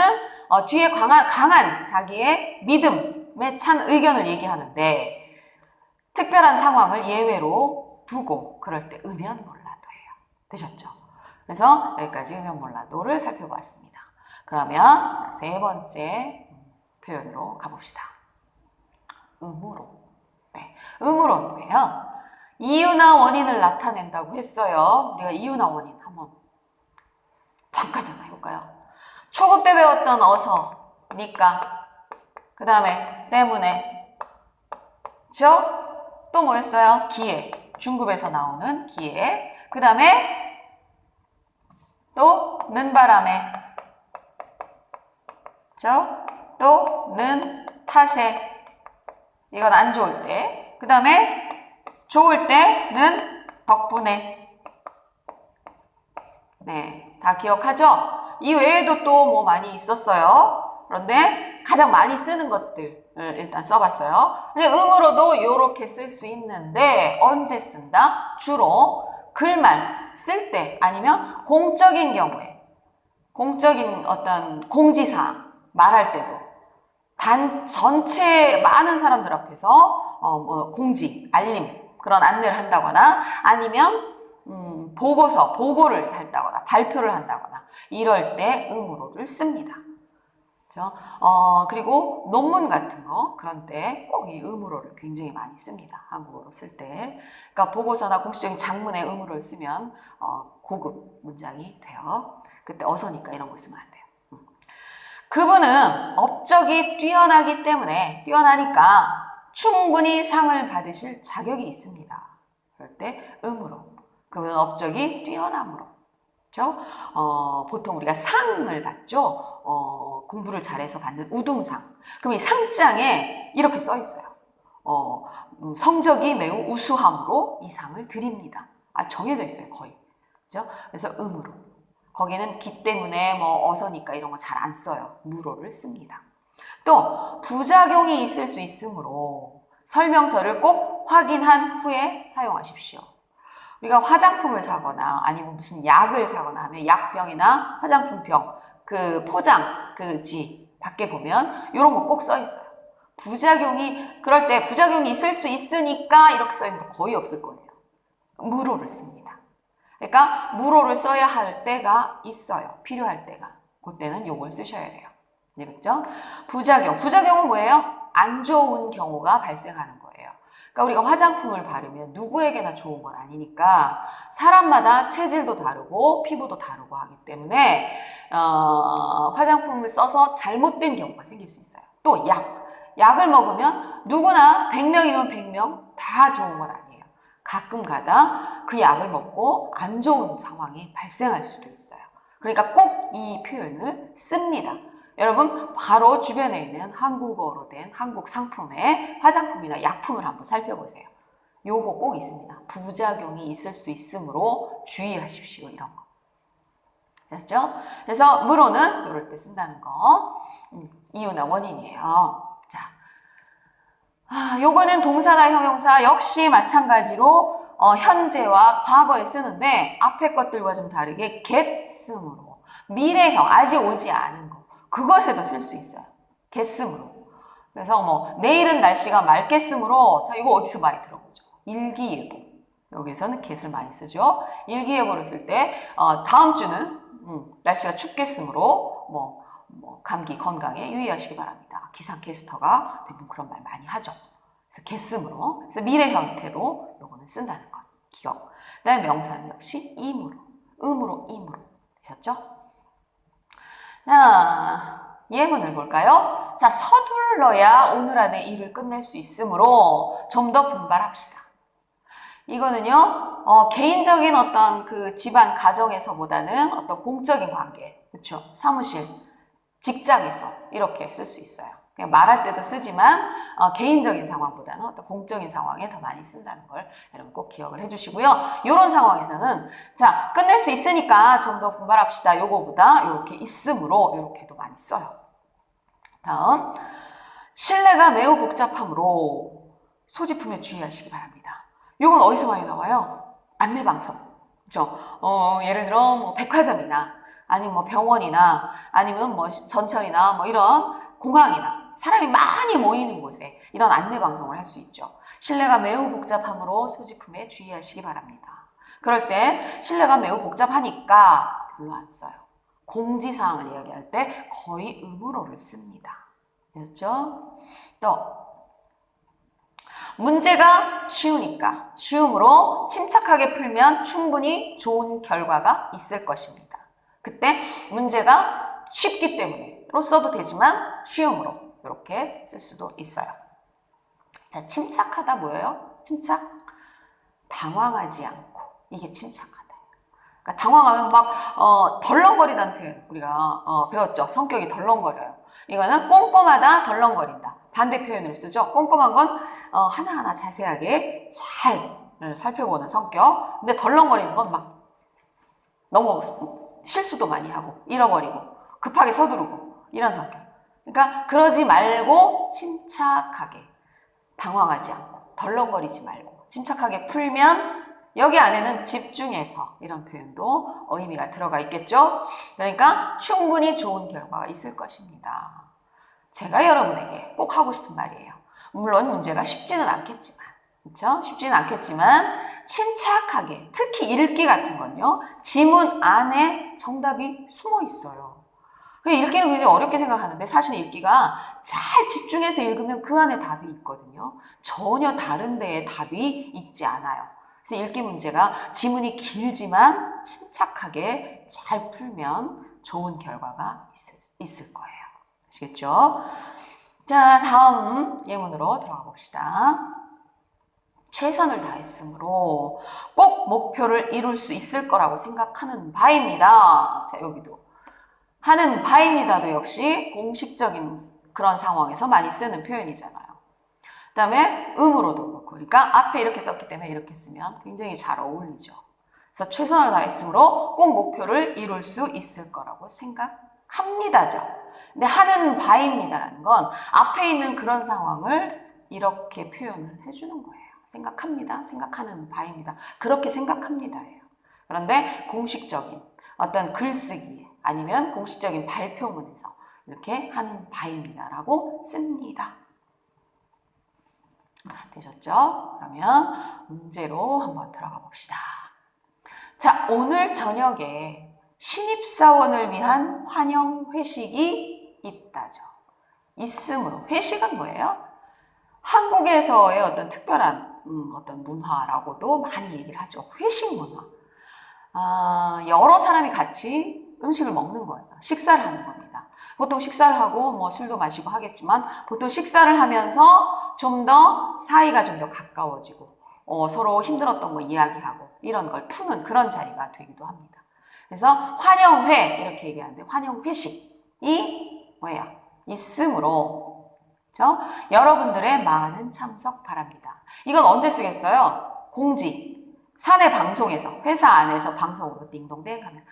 뒤에 강한 자기의 믿음에 찬 의견을 얘기하는데 특별한 상황을 예외로 두고 그럴 때 으면 몰라도예요. 되셨죠? 그래서 여기까지 으면 몰라도를 살펴보았습니다. 그러면 세 번째 표현으로 가봅시다. 의무로. 네, 의무로는 뭐예요? 이유나 원인을 나타낸다고 했어요. 우리가 이유나 원인 한번 잠깐 해볼까요? 초급 때 배웠던 어서니까, 그 다음에 때문에, 그죠? 또 뭐였어요? 기회. 중급에서 나오는 기회. 그 다음에 또 는 바람에, 그죠? 또 는 탓에. 이건 안 좋을 때. 그 다음에 좋을 때는 덕분에. 네, 다 기억하죠? 이 외에도 또 뭐 많이 있었어요. 그런데 가장 많이 쓰는 것들을 일단 써봤어요. 근데 의무로도 이렇게 쓸 수 있는데 언제 쓴다? 주로 글말 쓸 때 아니면 공적인 경우에, 공적인 어떤 공지사항 말할 때도 전체 많은 사람들 앞에서 공지, 알림 그런 안내를 한다거나 아니면 보고를 한다거나 발표를 한다거나 이럴 때 의무로를 씁니다. 그렇죠? 그리고 논문 같은 거 그런 때 꼭 이 의무로를 굉장히 많이 씁니다. 한국어로 쓸 때. 그러니까 보고서나 공식적인 장문에 의무로를 쓰면 고급 문장이 돼요. 그때 어서니까 이런 거 쓰면 안 돼요. 그분은 업적이 뛰어나니까 충분히 상을 받으실 자격이 있습니다. 그럴 때 의무로. 그분은 업적이 뛰어남으로. 그렇죠? 보통 우리가 상을 받죠. 공부를 잘해서 받는 우등상. 그럼 이 상장에 이렇게 써 있어요. 성적이 매우 우수함으로 이 상을 드립니다. 정해져 있어요, 거의. 그죠? 그래서 의무로. 거기는 기 때문에 뭐 어서니까 이런 거 잘 안 써요. 무로를 씁니다. 또 부작용이 있을 수 있으므로 설명서를 꼭 확인한 후에 사용하십시오. 우리가 화장품을 사거나 아니면 무슨 약을 사거나 하면 약병이나 화장품병 그 포장 그 지 밖에 보면 이런 거 꼭 써 있어요. 그럴 때 부작용이 있을 수 있으니까 이렇게 써 있는 거 거의 없을 거예요. 무로를 씁니다. 그러니까 무로를 써야 할 때가 있어요. 필요할 때가. 그때는 요걸 쓰셔야 돼요. 그렇죠? 부작용은 뭐예요? 안 좋은 경우가 발생하는 거예요. 그러니까 우리가 화장품을 바르면 누구에게나 좋은 건 아니니까 사람마다 체질도 다르고 피부도 다르고 하기 때문에 화장품을 써서 잘못된 경우가 생길 수 있어요. 또 약을 먹으면 누구나 100명이면 100명 다 좋은 건 아니에요. 가끔 가다 그 약을 먹고 안 좋은 상황이 발생할 수도 있어요. 그러니까 꼭 이 표현을 씁니다. 여러분 바로 주변에 있는 한국어로 된 한국 상품의 화장품이나 약품을 한번 살펴보세요. 요거 꼭 있습니다. 부작용이 있을 수 있으므로 주의하십시오. 이런 거. 됐죠? 그래서 무로는 이럴 때 쓴다는 거. 이유나 원인이에요. 자, 요거는 동사나 형용사 역시 마찬가지로 현재와 과거에 쓰는데 앞에 것들과 좀 다르게 get으로 미래형 아직 오지 않은 거 그것에도 쓸 수 있어요. get으로. 그래서 뭐 내일은 날씨가 맑겠으므로 자 이거 어디서 많이 들어보죠? 일기예보. 여기서는 get을 많이 쓰죠. 일기예보를 쓸 때 다음 주는 날씨가 춥겠으므로 뭐 감기 건강에 유의하시기 바랍니다. 기상캐스터가 대부분 그런 말 많이 하죠. 그래서 get으로. 그래서 미래 형태로 요거는 쓴다는 것. 기억. 그다음에 명사는 역시 임으로. 의무로 임으로. 되셨죠? 자, 예문을 볼까요? 자, 서둘러야 오늘 안에 일을 끝낼 수 있으므로 좀 더 분발합시다. 이거는요, 개인적인 어떤 그 집안 가정에서보다는 어떤 공적인 관계, 그렇죠? 사무실, 직장에서 이렇게 쓸 수 있어요. 그냥 말할 때도 쓰지만 개인적인 상황보다는 어떤 공적인 상황에 더 많이 쓴다는 걸 여러분 꼭 기억을 해주시고요. 이런 상황에서는 자 끝낼 수 있으니까 좀 더 분발합시다. 요거보다 이렇게 있으므로 이렇게도 많이 써요. 다음 실내가 매우 복잡하므로 소지품에 주의하시기 바랍니다. 요건 어디서 많이 나와요? 안내방송. 그렇죠? 예를 들어 뭐 백화점이나 아니면 뭐 병원이나 아니면 뭐 전철이나 뭐 이런 공항이나 사람이 많이 모이는 곳에 이런 안내방송을 할 수 있죠. 실내가 매우 복잡하므로 소지품에 주의하시기 바랍니다. 그럴 때 실내가 매우 복잡하니까 별로 안 써요. 공지사항을 이야기할 때 거의 의무로를 씁니다. 됐죠? 또 문제가 쉬우니까 쉬움으로 침착하게 풀면 충분히 좋은 결과가 있을 것입니다. 그때 문제가 쉽기 때문에로 써도 되지만 쉬움으로 이렇게 쓸 수도 있어요. 자, 침착하다 뭐예요? 침착? 당황하지 않고. 이게 침착하다. 그러니까 당황하면 막 덜렁거리다는 표현 우리가 배웠죠. 성격이 덜렁거려요. 이거는 꼼꼼하다, 덜렁거린다. 반대 표현을 쓰죠. 꼼꼼한 건 하나하나 자세하게 잘 살펴보는 성격. 근데 덜렁거리는 건 막 너무 실수도 많이 하고 잃어버리고 급하게 서두르고 이런 성격. 그러니까 그러지 말고 침착하게 당황하지 않고 덜렁거리지 말고 침착하게 풀면 여기 안에는 집중해서 이런 표현도 의미가 들어가 있겠죠. 그러니까 충분히 좋은 결과가 있을 것입니다. 제가 여러분에게 꼭 하고 싶은 말이에요. 물론 문제가 쉽지는 않겠지만, 그렇죠? 쉽지는 않겠지만 침착하게, 특히 읽기 같은 건요. 지문 안에 정답이 숨어 있어요. 읽기는 굉장히 어렵게 생각하는데 사실 읽기가 잘 집중해서 읽으면 그 안에 답이 있거든요. 전혀 다른 데에 답이 있지 않아요. 그래서 읽기 문제가 지문이 길지만 침착하게 잘 풀면 좋은 결과가 있을 거예요. 아시겠죠? 자, 다음 예문으로 들어가 봅시다. 최선을 다했으므로 꼭 목표를 이룰 수 있을 거라고 생각하는 바입니다. 자, 여기도 하는 바입니다도 역시 공식적인 그런 상황에서 많이 쓰는 표현이잖아요. 그 다음에 음으로도 그렇고, 그러니까 앞에 이렇게 썼기 때문에 이렇게 쓰면 굉장히 잘 어울리죠. 그래서 최선을 다했으므로 꼭 목표를 이룰 수 있을 거라고 생각합니다죠. 근데 하는 바입니다라는 건 앞에 있는 그런 상황을 이렇게 표현을 해주는 거예요. 생각합니다. 생각하는 바입니다. 그렇게 생각합니다예요. 그런데 공식적인 어떤 글쓰기 아니면 공식적인 발표문에서 이렇게 하는 바입니다라고 씁니다. 되셨죠? 그러면 문제로 한번 들어가 봅시다. 자, 오늘 저녁에 신입사원을 위한 환영 회식이 있다죠. 있으므로. 회식은 뭐예요? 한국에서의 어떤 특별한 어떤 문화라고도 많이 얘기를 하죠. 회식 문화. 여러 사람이 같이 음식을 먹는 거예요. 식사를 하는 겁니다. 보통 식사를 하고 뭐 술도 마시고 하겠지만 보통 식사를 하면서 좀 더 사이가 좀 더 가까워지고 서로 힘들었던 거 이야기하고 이런 걸 푸는 그런 자리가 되기도 합니다. 그래서 환영회 이렇게 얘기하는데 환영회식이 뭐예요? 있으므로 그렇죠? 여러분들의 많은 참석 바랍니다. 이건 언제 쓰겠어요? 공지. 사내 방송에서 회사 안에서 방송으로 띵동댕 하면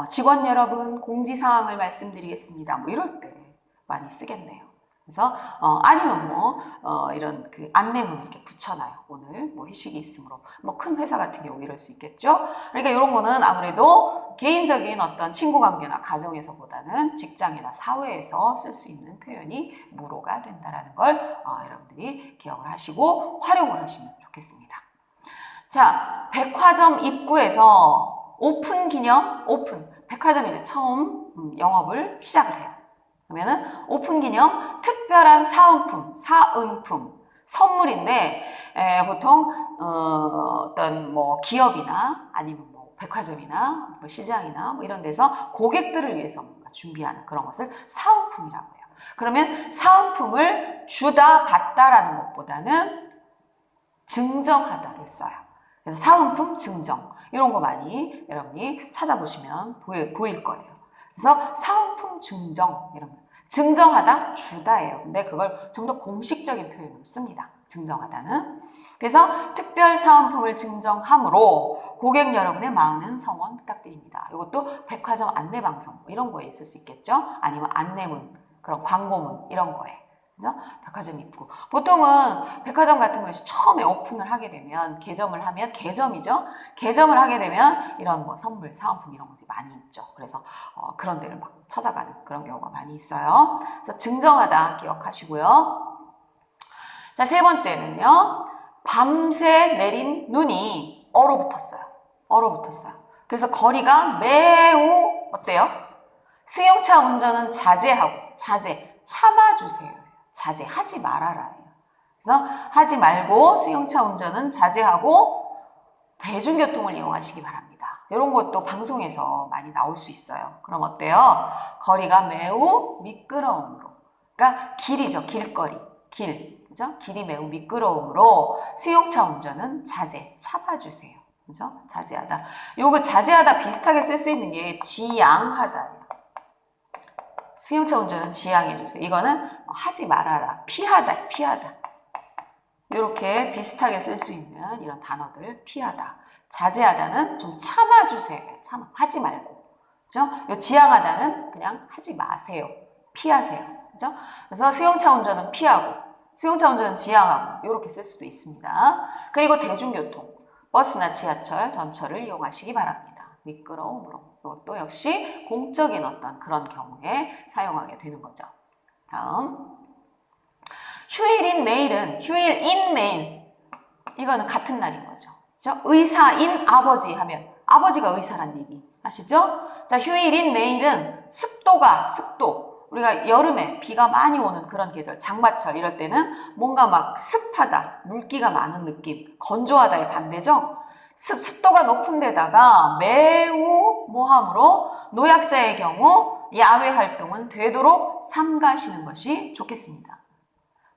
직원 여러분 공지사항을 말씀드리겠습니다. 뭐 이럴 때 많이 쓰겠네요. 그래서 아니면 이런 그 안내문을 이렇게 붙여놔요. 오늘 뭐 회식이 있으므로 뭐 큰 회사 같은 경우 이럴 수 있겠죠. 그러니까 이런 거는 아무래도 개인적인 어떤 친구 관계나 가정에서보다는 직장이나 사회에서 쓸 수 있는 표현이 무로가 된다라는 걸 여러분들이 기억을 하시고 활용을 하시면 좋겠습니다. 자, 백화점 입구에서 오픈 기념, 백화점이 이제 처음 영업을 시작을 해요. 그러면은 오픈 기념 특별한 사은품, 선물인데 보통 어떤 뭐 기업이나 아니면 뭐 백화점이나 뭐 시장이나 뭐 이런 데서 고객들을 위해서 뭔가 준비하는 그런 것을 사은품이라고 해요. 그러면 사은품을 주다 받다라는 것보다는 증정하다를 써요. 그래서 사은품 증정 이런 거 많이 여러분이 찾아보시면 보일 거예요. 그래서 사은품 증정 이런 거 증정하다 주다예요. 근데 그걸 좀 더 공식적인 표현으로 씁니다. 증정하다는. 그래서 특별 사은품을 증정함으로 고객 여러분의 많은 성원 부탁드립니다. 이것도 백화점 안내방송 이런 거에 있을 수 있겠죠. 아니면 안내문, 그런 광고문 이런 거에. 그죠? 백화점 입구. 보통은 백화점 같은 것이 처음에 오픈을 하게 되면 개점을 하면 개점이죠. 개점을 하게 되면 이런 뭐 선물, 사은품 이런 것들이 많이 있죠. 그래서 그런 데를 막 찾아가는 그런 경우가 많이 있어요. 그래서 증정하다 기억하시고요. 자, 세 번째는요. 밤새 내린 눈이 얼어붙었어요. 그래서 거리가 매우 어때요? 승용차 운전은 자제하고, 참아주세요. 자제하지 말아라. 그래서 하지 말고 승용차 운전은 자제하고 대중교통을 이용하시기 바랍니다. 이런 것도 방송에서 많이 나올 수 있어요. 그럼 어때요? 거리가 매우 미끄러움으로. 그러니까 길이죠. 길거리. 그죠? 길이 매우 미끄러움으로 승용차 운전은 참아주세요. 그죠? 자제하다. 요거 자제하다 비슷하게 쓸 수 있는 게 지양하다. 승용차 운전은 지양해주세요. 이거는 하지 말아라. 피하다. 이렇게 비슷하게 쓸 수 있는 이런 단어들. 피하다. 자제하다는 좀 참아주세요. 하지 말고. 그죠? 요 지양하다는 그냥 하지 마세요. 피하세요. 그죠? 그래서 승용차 운전은 피하고, 승용차 운전은 지양하고, 이렇게 쓸 수도 있습니다. 그리고 대중교통, 버스나 지하철, 전철을 이용하시기 바랍니다. 미끄러움으로. 이것도 역시 공적인 어떤 그런 경우에 사용하게 되는 거죠. 다음. 휴일인 내일. 이거는 같은 날인 거죠. 그죠? 의사인 아버지 하면 아버지가 의사란 얘기 아시죠? 자, 휴일인 내일은 습도. 우리가 여름에 비가 많이 오는 그런 계절, 장마철 이럴 때는 뭔가 막 습하다, 물기가 많은 느낌, 건조하다의 반대죠? 습도가 높은 데다가 매우 모함으로 노약자의 경우 야외 활동은 되도록 삼가시는 것이 좋겠습니다.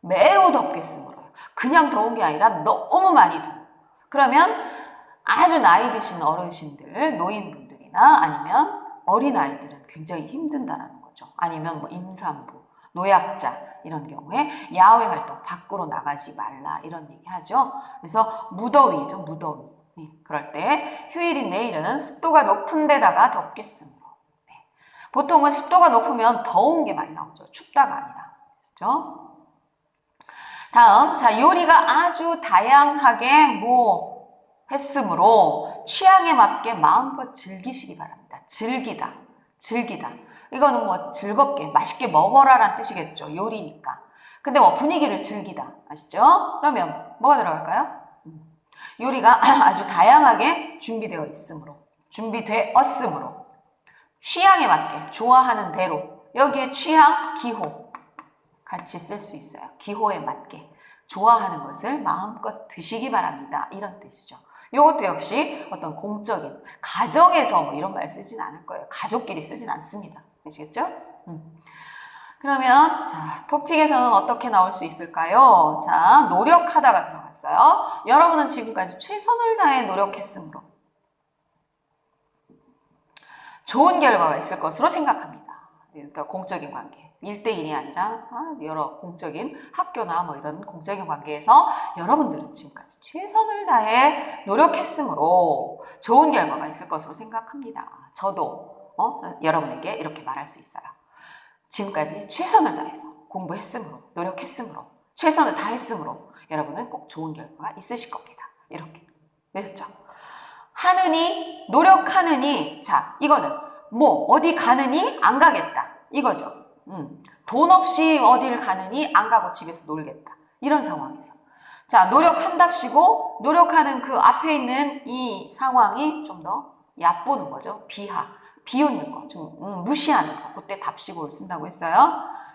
매우 덥겠으므로요. 그냥 더운 게 아니라 너무 많이 더워. 그러면 아주 나이 드신 어르신들, 노인분들이나 아니면 어린아이들은 굉장히 힘든다라는 거죠. 아니면 뭐 임산부, 노약자 이런 경우에 야외 활동 밖으로 나가지 말라 이런 얘기 하죠. 그래서 무더위죠. 무더위. 그럴 때 휴일인 내일은 습도가 높은 데다가 덥겠으므로. 보통은 습도가 높으면 더운 게 많이 나오죠. 춥다가 아니라. 그렇죠? 다음, 자, 요리가 아주 다양하게 했으므로 취향에 맞게 마음껏 즐기시기 바랍니다. 즐기다. 이거는 뭐 즐겁게, 맛있게 먹어라라는 뜻이겠죠. 요리니까. 근데 뭐 분위기를 즐기다. 아시죠? 그러면 뭐가 들어갈까요? 요리가 아주 다양하게 준비되었으므로 취향에 맞게, 좋아하는 대로, 여기에 취향, 기호 같이 쓸 수 있어요. 기호에 맞게 좋아하는 것을 마음껏 드시기 바랍니다. 이런 뜻이죠. 이것도 역시 어떤 공적인 가정에서 뭐 이런 말 쓰진 않을 거예요. 가족끼리 쓰진 않습니다. 아시겠죠? 그러면 자, 토픽에서는 어떻게 나올 수 있을까요? 자, 노력하다가 들어갔어요. 여러분은 지금까지 최선을 다해 노력했으므로 좋은 결과가 있을 것으로 생각합니다. 그러니까 공적인 관계. 1대1이 아니라 여러 공적인 학교나 뭐 이런 공적인 관계에서 여러분들은 지금까지 최선을 다해 노력했으므로 좋은 결과가 있을 것으로 생각합니다. 저도 여러분에게 이렇게 말할 수 있어요. 지금까지 최선을 다해서 공부했으므로, 노력했으므로, 최선을 다했으므로 여러분은 꼭 좋은 결과가 있으실 겁니다. 이렇게 되셨죠? 하느니, 노력하느니, 자, 이거는 뭐 어디 가느니 안 가겠다 이거죠. 돈 없이 어디를 가느니 안 가고 집에서 놀겠다. 이런 상황에서. 자, 노력한답시고 노력하는 그 앞에 있는 이 상황이 좀 더 얕보는 거죠. 비웃는 거, 좀 무시하는 거. 그때 답식으로 쓴다고 했어요.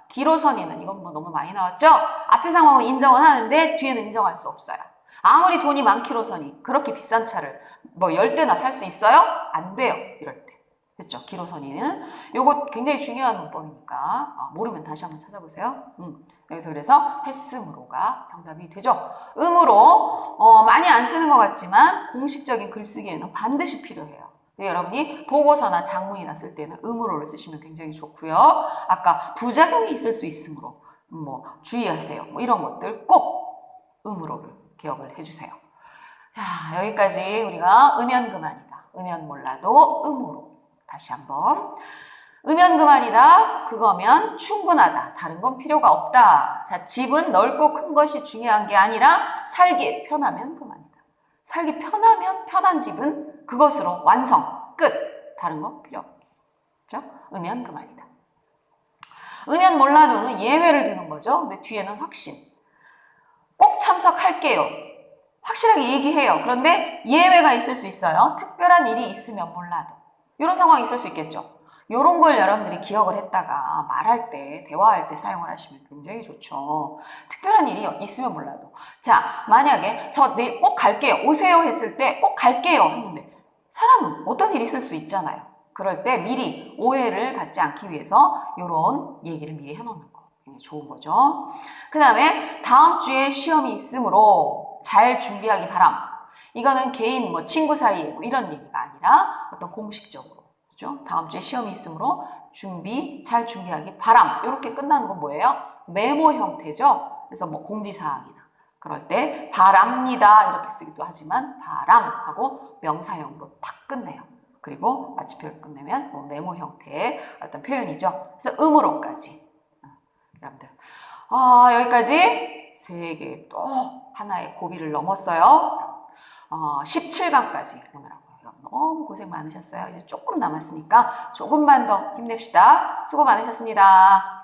기로선이는 이건 뭐 너무 많이 나왔죠. 앞에 상황은 인정은 하는데 뒤에는 인정할 수 없어요. 아무리 돈이 많기로선이 그렇게 비싼 차를 뭐 10대나 살 수 있어요? 안 돼요. 이럴 때. 됐죠? 기로선이는. 요거 굉장히 중요한 문법이니까 모르면 다시 한번 찾아보세요. 여기서 그래서 했으므로가 정답이 되죠. 음으로 많이 안 쓰는 것 같지만 공식적인 글쓰기에는 반드시 필요해요. 여러분이 보고서나 장문이나 쓸 때는 음으로를 쓰시면 굉장히 좋고요. 아까 부작용이 있을 수 있으므로 뭐 주의하세요. 뭐 이런 것들 꼭 음으로를 기억을 해주세요. 자, 여기까지 우리가 으면 그만이다. 으면 몰라도 음으로. 다시 한번. 으면 그만이다. 그거면 충분하다. 다른 건 필요가 없다. 자, 집은 넓고 큰 것이 중요한 게 아니라 살기 편하면 그만이다. 살기 편하면 편한 집은 그것으로 완성, 끝. 다른 건 필요 없죠. 으면 그만이다. 으면 몰라도는 예외를 두는 거죠. 근데 뒤에는 확신. 꼭 참석할게요. 확실하게 얘기해요. 그런데 예외가 있을 수 있어요. 특별한 일이 있으면 몰라도. 이런 상황이 있을 수 있겠죠. 요런 걸 여러분들이 기억을 했다가 말할 때, 대화할 때 사용을 하시면 굉장히 좋죠. 특별한 일이 있으면 몰라도. 자, 만약에 저 내일 꼭 갈게요. 오세요 했을 때 꼭 갈게요 했는데 사람은 어떤 일이 있을 수 있잖아요. 그럴 때 미리 오해를 갖지 않기 위해서 요런 얘기를 미리 해놓는 거. 굉장히 좋은 거죠. 그 다음에 다음 주에 시험이 있으므로 잘 준비하기 바람. 이거는 개인 뭐 친구 사이에 뭐 이런 얘기가 아니라 어떤 공식적으로. 그죠? 다음 주에 시험이 있으므로 잘 준비하기 바람. 이렇게 끝나는 건 뭐예요? 메모 형태죠. 그래서 뭐 공지사항이나 그럴 때 바랍니다 이렇게 쓰기도 하지만 바람하고 명사형으로 딱 끝내요. 그리고 마침표를 끝내면 뭐 메모 형태의 어떤 표현이죠. 그래서 음으로까지. 여러분들 여기까지 3개 또 하나의 고비를 넘었어요. 17강까지 오느라고. 너무 고생 많으셨어요. 이제 조금 남았으니까 조금만 더 힘냅시다. 수고 많으셨습니다.